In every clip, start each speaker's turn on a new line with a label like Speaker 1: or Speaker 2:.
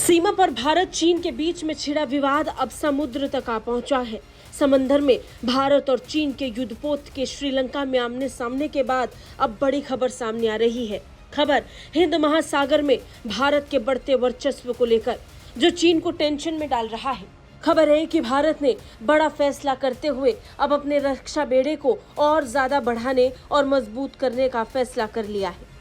Speaker 1: सीमा पर भारत चीन के बीच में छिड़ा विवाद अब समुद्र तक आ पहुंचा है। समंदर में भारत और चीन के युद्धपोत के श्रीलंका में आमने सामने के बाद अब बड़ी खबर सामने आ रही है। खबर हिंद महासागर में भारत के बढ़ते वर्चस्व को लेकर, जो चीन को टेंशन में डाल रहा है। खबर है कि भारत ने बड़ा फैसला करते हुए अब अपने रक्षा बेड़े को और ज्यादा बढ़ाने और मजबूत करने का फैसला कर लिया है।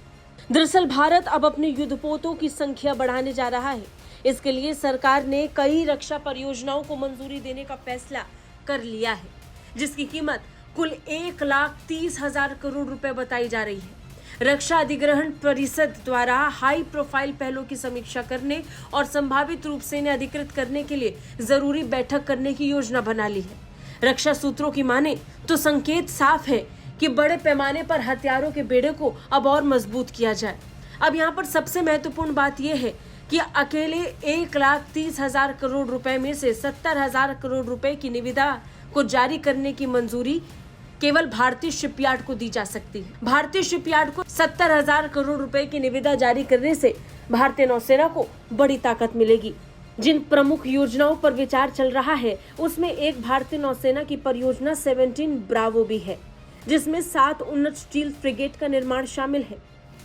Speaker 1: दरअसल भारत अब अपने युद्धपोतों की संख्या बढ़ाने जा रहा है। इसके लिए सरकार ने कई रक्षा परियोजनाओं को मंजूरी देने का फैसला कर लिया है, जिसकी कीमत कुल 1,30,000 करोड़ रुपए बताई जा रही है। रक्षा अधिग्रहण परिषद द्वारा हाई प्रोफाइल पहलों की समीक्षा करने और संभावित रूप से इन्हें अधिकृत करने के लिए जरूरी बैठक करने की योजना बना ली है। रक्षा सूत्रों की माने तो संकेत साफ है कि बड़े पैमाने पर हथियारों के बेड़े को अब और मजबूत किया जाए। अब यहाँ पर सबसे महत्वपूर्ण बात यह है कि अकेले 1,30,000 करोड़ रुपए में से 70,000 करोड़ रुपए की निविदा को जारी करने की मंजूरी केवल भारतीय शिपयार्ड को दी जा सकती है। भारतीय शिपयार्ड को 70,000 करोड़ रुपए की निविदा जारी करने से भारतीय नौसेना को बड़ी ताकत मिलेगी। जिन प्रमुख योजनाओं पर विचार चल रहा है उसमें एक भारतीय नौसेना की परियोजना 17 ब्रावो भी है, जिसमें 7 उन्नत स्टील फ्रिगेट का निर्माण शामिल है।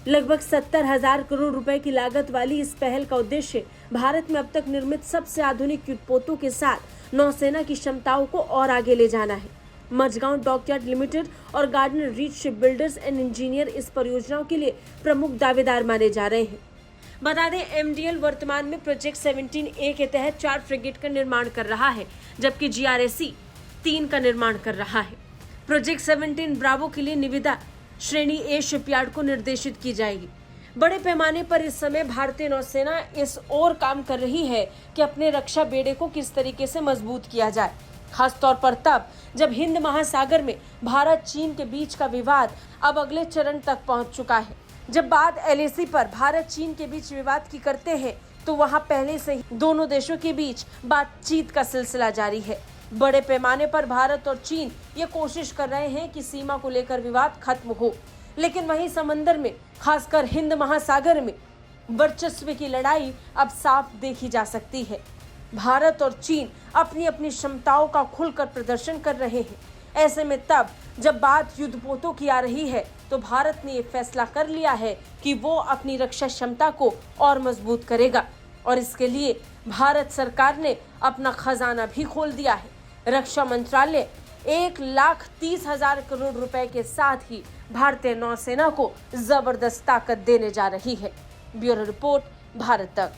Speaker 1: लगभग 70,000 करोड़ रुपए की लागत वाली इस पहल का उद्देश्य भारत में अब तक निर्मित सबसे आधुनिक युद्धपोतों के साथ नौसेना की क्षमताओं को और आगे ले जाना है। मझगांव डॉकयार्ड लिमिटेड और Garden Reach ship builders and engineer इस परियोजनाओं के लिए प्रमुख दावेदार माने जा रहे हैं। बता दें, एमडीएल वर्तमान में प्रोजेक्ट 17A के तहत 4 फ्रिगेट का निर्माण कर रहा है, जबकि जीआरएसी 3 का निर्माण कर रहा है। प्रोजेक्ट 17 ब्रावो के लिए निविदा श्रेणी ए शिपयार्ड को निर्देशित की जाएगी। बड़े पैमाने पर इस समय भारतीय नौसेना इस ओर काम कर रही है कि अपने रक्षा बेड़े को किस तरीके से मजबूत किया जाए, खासतौर पर तब जब हिंद महासागर में भारत चीन के बीच का विवाद अब अगले चरण तक पहुंच चुका है। जब बात एलएसी पर भारत चीन के बीच विवाद की करते हैं तो वहां पहले से ही दोनों देशों के बीच बातचीत का सिलसिला जारी है। बड़े पैमाने पर भारत और चीन ये कोशिश कर रहे हैं कि सीमा को लेकर विवाद खत्म हो, लेकिन वहीं समंदर में, खासकर हिंद महासागर में वर्चस्व की लड़ाई अब साफ देखी जा सकती है। भारत और चीन अपनी अपनी क्षमताओं का खुलकर प्रदर्शन कर रहे हैं। ऐसे में तब जब बात युद्धपोतों की आ रही है तो भारत ने ये फैसला कर लिया है कि वो अपनी रक्षा क्षमता को और मजबूत करेगा, और इसके लिए भारत सरकार ने अपना खजाना भी खोल दिया है। रक्षा मंत्रालय 1,30,000 करोड़ रुपए के साथ ही भारतीय नौसेना को जबरदस्त ताकत देने जा रही है। ब्यूरो रिपोर्ट, भारत तक।